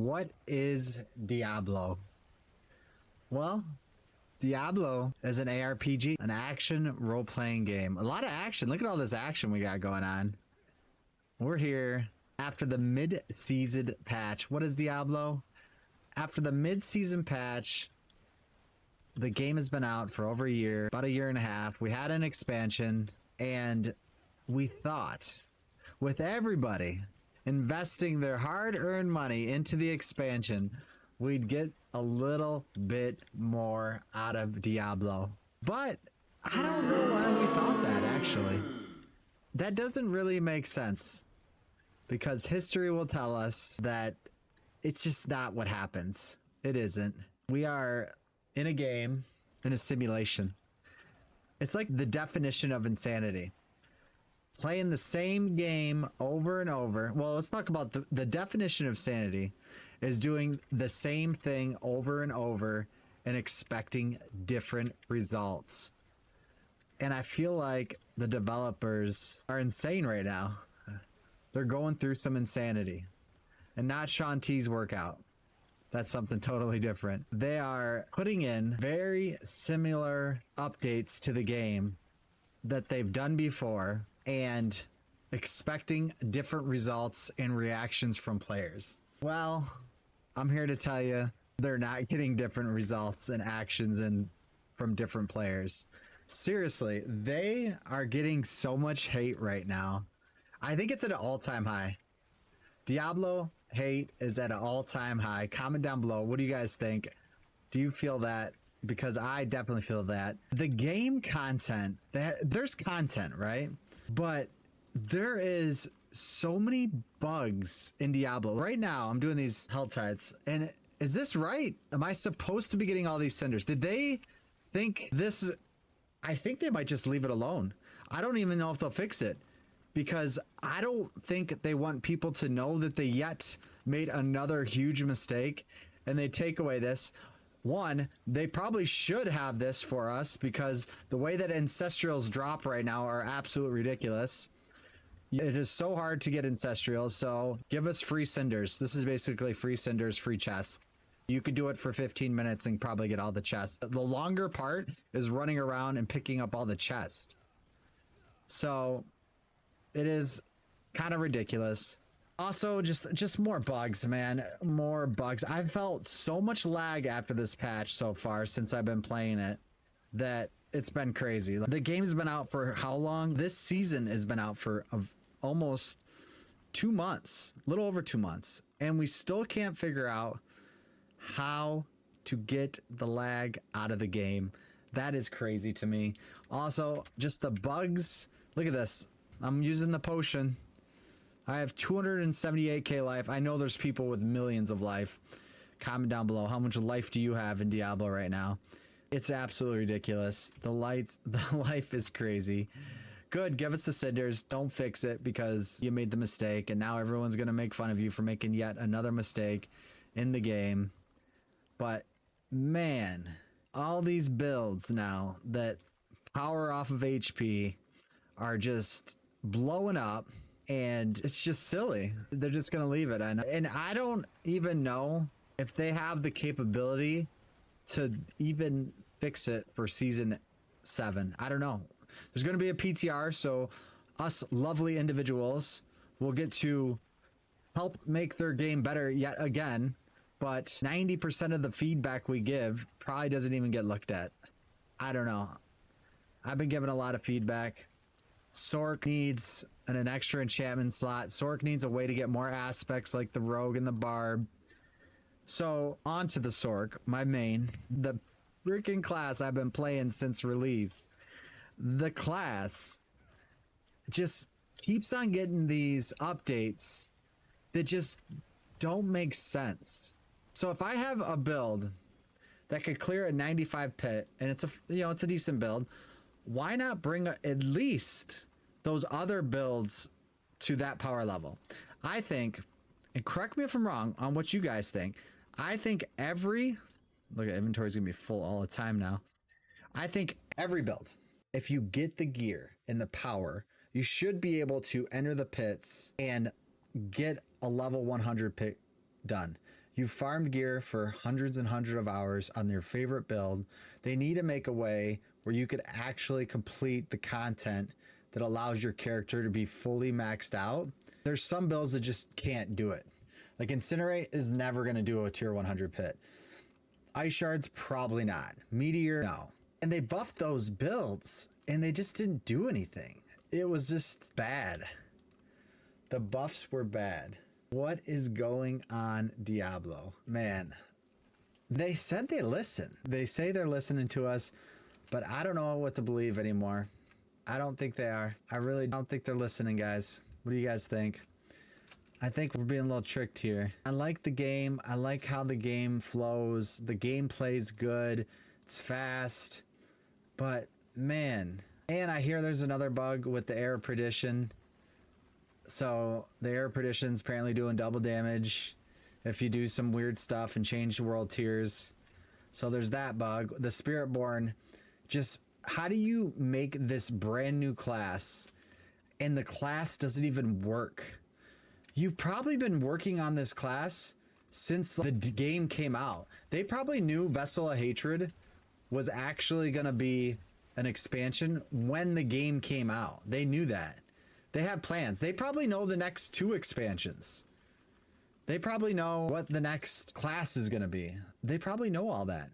What is Diablo? Well, Diablo is an ARPG, an action role-playing game. A lot of action. Look at all this action we got going on. We're here after the mid-season patch. What is Diablo? After the mid-season patch, the game has been out for over a year, about a year and a half. We had an expansion, and we thought, with everybody investing their hard-earned money into the expansion, we'd get a little bit more out of Diablo. But I don't know why we thought that, actually. That doesn't really make sense, because history will tell us that it's just not what happens. It isn't. We are in a game, in a simulation. It's like the definition of insanity. Playing the same game over and over. Well, let's talk about the definition of sanity is doing the same thing over and over and expecting different results. And I feel like the developers are insane right now. They're going through some insanity. And not Sean T's workout. That's something totally different. They are putting in very similar updates to the game that they've done before and expecting different results and reactions from players. Well, I'm here to tell you they're not getting different results and actions and from different players. Seriously, they are getting so much hate right now. I think it's at an all-time high. Diablo hate is at an all-time high. Comment down below. What do you guys think? Do you feel that? Because I definitely feel that. The game content, there's content, right? But there is so many bugs in Diablo. Right now, I'm doing these health tides. And is this right? Am I supposed to be getting all these cinders? Did they think this? I think they might just leave it alone. I don't even know if they'll fix it, because I don't think they want people to know that they yet made another huge mistake and they take away this. One, they probably should have this for us, because the way that ancestrals drop right now are absolutely ridiculous. It is so hard to get ancestrals, so give us free cinders. This is basically free cinders, free chests. You could do it for 15 minutes and probably get all the chests. The longer part is running around and picking up all the chests. So it is kind of ridiculous. Also, just more bugs, man. More bugs. I've felt so much lag after this patch so far since I've been playing it that it's been crazy. The game's been out for how long? This season has been out for almost 2 months, a little over 2 months. And we still can't figure out how to get the lag out of the game. That is crazy to me. Also, just the bugs. Look at this. I'm using the potion. I have 278k life. I know there's people with millions of life. Comment down below. How much life do you have in Diablo right now? It's absolutely ridiculous. The life is crazy. Good, give us the cinders. Don't fix it because you made the mistake, and now everyone's gonna make fun of you for making yet another mistake in the game. But man, all these builds now that power off of HP are just blowing up. And it's just silly. They're just going to leave it. And I don't even know if they have the capability to even fix it for season 7. I don't know. There's going to be a PTR, so us lovely individuals will get to help make their game better yet again. But 90% of the feedback we give probably doesn't even get looked at. I don't know. I've been given a lot of feedback. Sork needs an extra enchantment slot. Sork needs a way to get more aspects like the rogue and the barb. So on to the Sork, my main, the freaking class I've been playing since release. The class just keeps on getting these updates that just don't make sense. So if I have a build that could clear a 95 pit and it's a decent build, why not bring at least those other builds to that power level? I think, and correct me if I'm wrong on what you guys think, I think look at inventory's gonna be full all the time now. I think every build, if you get the gear and the power, you should be able to enter the pits and get a level 100 pit done. You farmed gear for hundreds and hundreds of hours on your favorite build. They need to make a way where you could actually complete the content that allows your character to be fully maxed out. There's some builds that just can't do it. Like Incinerate is never going to do a tier 100 pit. Ice Shards, probably not. Meteor, no. And they buffed those builds and they just didn't do anything. It was just bad. The buffs were bad. What is going on, Diablo? Man, they said they listen. They say they're listening to us, but I don't know what to believe anymore. I don't think they are. I really don't think they're listening, guys. What do you guys think? I think we're being a little tricked here. I like the game. I like how the game flows. The gameplay's good. It's fast. But, man. And I hear there's another bug with the air perdition. So the air perdition's apparently doing double damage if you do some weird stuff and change the world tiers. So there's that bug. The Spiritborn, just how do you make this brand new class and the class doesn't even work? You've probably been working on this class since the game came out. They probably knew Vessel of Hatred was actually going to be an expansion when the game came out. They knew that. They have plans. They probably know the next 2 expansions. They probably know what the next class is going to be. They probably know all that.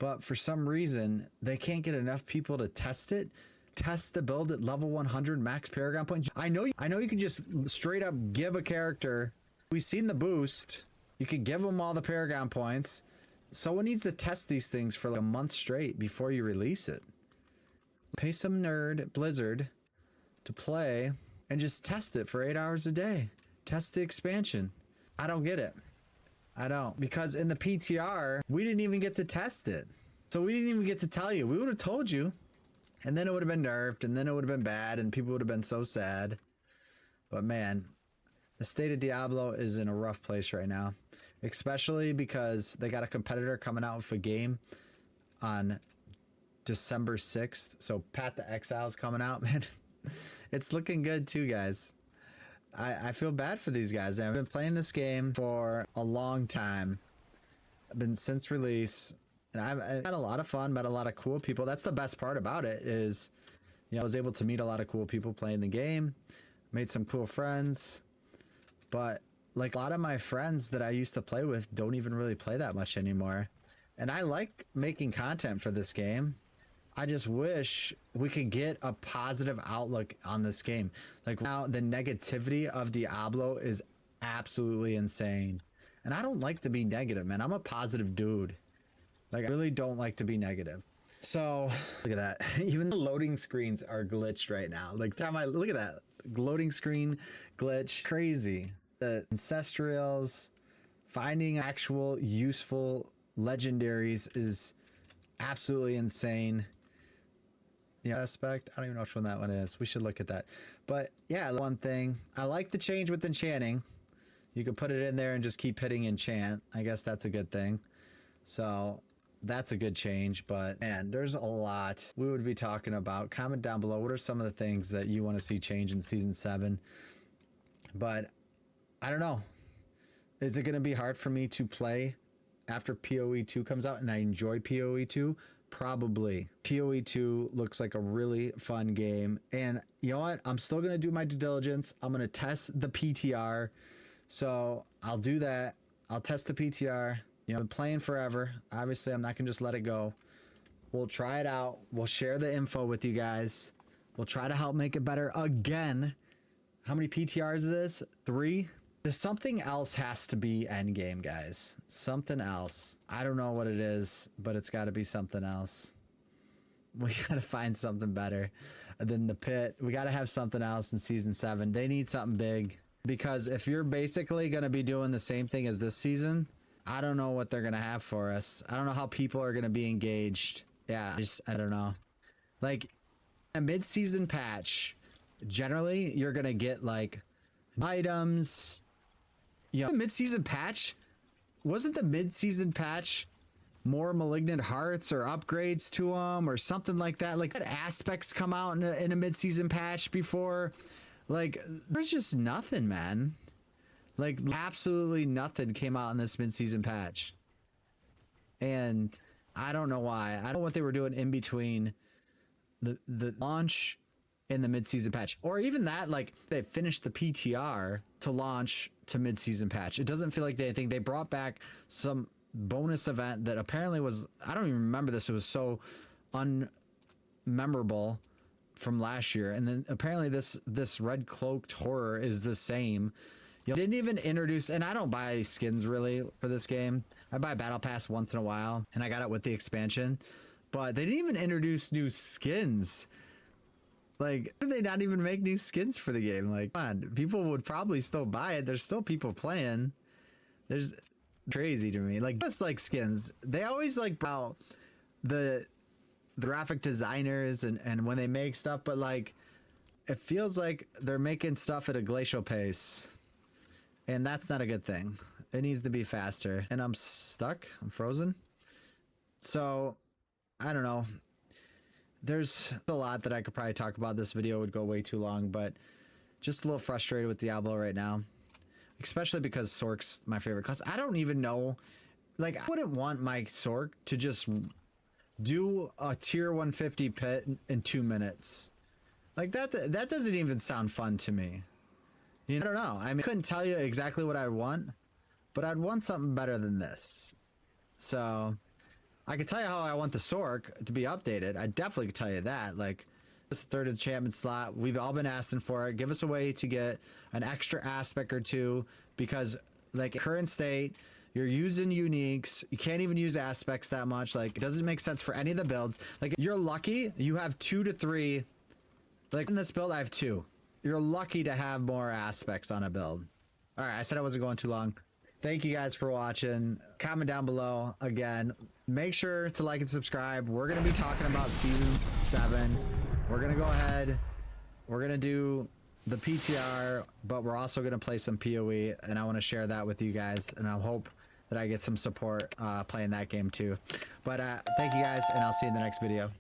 But for some reason, they can't get enough people to test it. Test the build at level 100 max Paragon point. I know you can just straight up give a character. We've seen the boost. You could give them all the Paragon points. Someone needs to test these things for like a month straight before you release it. Pay some nerd, Blizzard, to play and just test it for 8 hours a day. Test the expansion. I don't get it. I don't. Because in the PTR, we didn't even get to test it. So we didn't even get to tell you. We would have told you. And then it would have been nerfed. And then it would have been bad. And people would have been so sad. But man, the state of Diablo is in a rough place right now. Especially because they got a competitor coming out with a game on December 6th. So Pat the Exile's coming out, man. It's looking good too, guys. I feel bad for these guys. I've been playing this game for a long time. I've been since release, and I've had a lot of fun, met a lot of cool people. That's the best part about it is, you know, I was able to meet a lot of cool people playing the game, made some cool friends, but like a lot of my friends that I used to play with don't even really play that much anymore. And I like making content for this game. I just wish we could get a positive outlook on this game. Like now the negativity of Diablo is absolutely insane. And I don't like to be negative, man. I'm a positive dude. Like I really don't like to be negative. So look at that. Even the loading screens are glitched right now. Like look at that loading screen glitch. Crazy. The ancestrals, finding actual useful legendaries is absolutely insane. Yeah, aspect. I don't even know which one that one is. We should look at that. But yeah, one thing I like the change with enchanting. You could put it in there and just keep hitting enchant. I guess that's a good thing. So that's a good change. But man, there's a lot we would be talking about. Comment down below. What are some of the things that you want to see change in season 7? But I don't know. Is it going to be hard for me to play after PoE 2 comes out and I enjoy PoE 2? Probably. PoE 2 looks like a really fun game. And you know what? I'm still going to do my due diligence. I'm going to test the PTR. So I'll do that. I'll test the PTR. You know, I've been playing forever. Obviously, I'm not going to just let it go. We'll try it out. We'll share the info with you guys. We'll try to help make it better again. How many PTRs is this? 3? Something else has to be endgame, guys. Something else. I don't know what it is, but it's got to be something else. We got to find something better than the pit. We got to have something else in season 7. They need something big, because if you're basically going to be doing the same thing as this season, I don't know what they're going to have for us. I don't know how people are going to be engaged. Yeah, I don't know. Like a mid-season patch, generally you're going to get like items. You know, the mid-season patch, wasn't the mid-season patch more Malignant Hearts or upgrades to them or something like that? Like, had aspects come out in a mid-season patch before? Like, there's just nothing, man. Like absolutely nothing came out in this mid-season patch. And I don't know why. I don't know what they were doing in between the launch and the mid-season patch, or even that, like they finished the PTR to launch to mid-season patch. It doesn't feel like they think they brought back some bonus event that apparently was, I don't even remember this. It was so unmemorable from last year. And then apparently this red cloaked horror is the same. You know, didn't even introduce, and I don't buy skins really for this game. I buy battle pass once in a while, and I got it with the expansion, but they didn't even introduce new skins. Like, why did they not even make new skins for the game? Like, come on, people would probably still buy it. There's still people playing. There's crazy to me. Like, just like skins, they always like about the graphic designers and when they make stuff, but like, it feels like they're making stuff at a glacial pace. And that's not a good thing. It needs to be faster. And I'm stuck. I'm frozen. So, I don't know. There's a lot that I could probably talk about. This video would go way too long, but just a little frustrated with Diablo right now. Especially because Sork's my favorite class. I don't even know. Like, I wouldn't want my Sork to just do a tier 150 pit in 2 minutes. Like, that doesn't even sound fun to me. You know, I don't know. I mean, I couldn't tell you exactly what I'd want, but I'd want something better than this. So, I could tell you how I want the Sork to be updated. I definitely could tell you that. Like, this third enchantment slot, we've all been asking for it. Give us a way to get an extra aspect or two, because, like, current state, you're using uniques. You can't even use aspects that much. Like, it doesn't make sense for any of the builds. Like, you're lucky you have 2 to 3. Like, in this build, I have 2. You're lucky to have more aspects on a build. All right, I said I wasn't going too long. Thank you guys for watching. Comment down below. Again, make sure to like and subscribe. We're going to be talking about Seasons 7. We're going to go ahead. We're going to do the PTR, but we're also going to play some POE, and I want to share that with you guys, and I hope that I get some support playing that game too. But thank you guys, and I'll see you in the next video.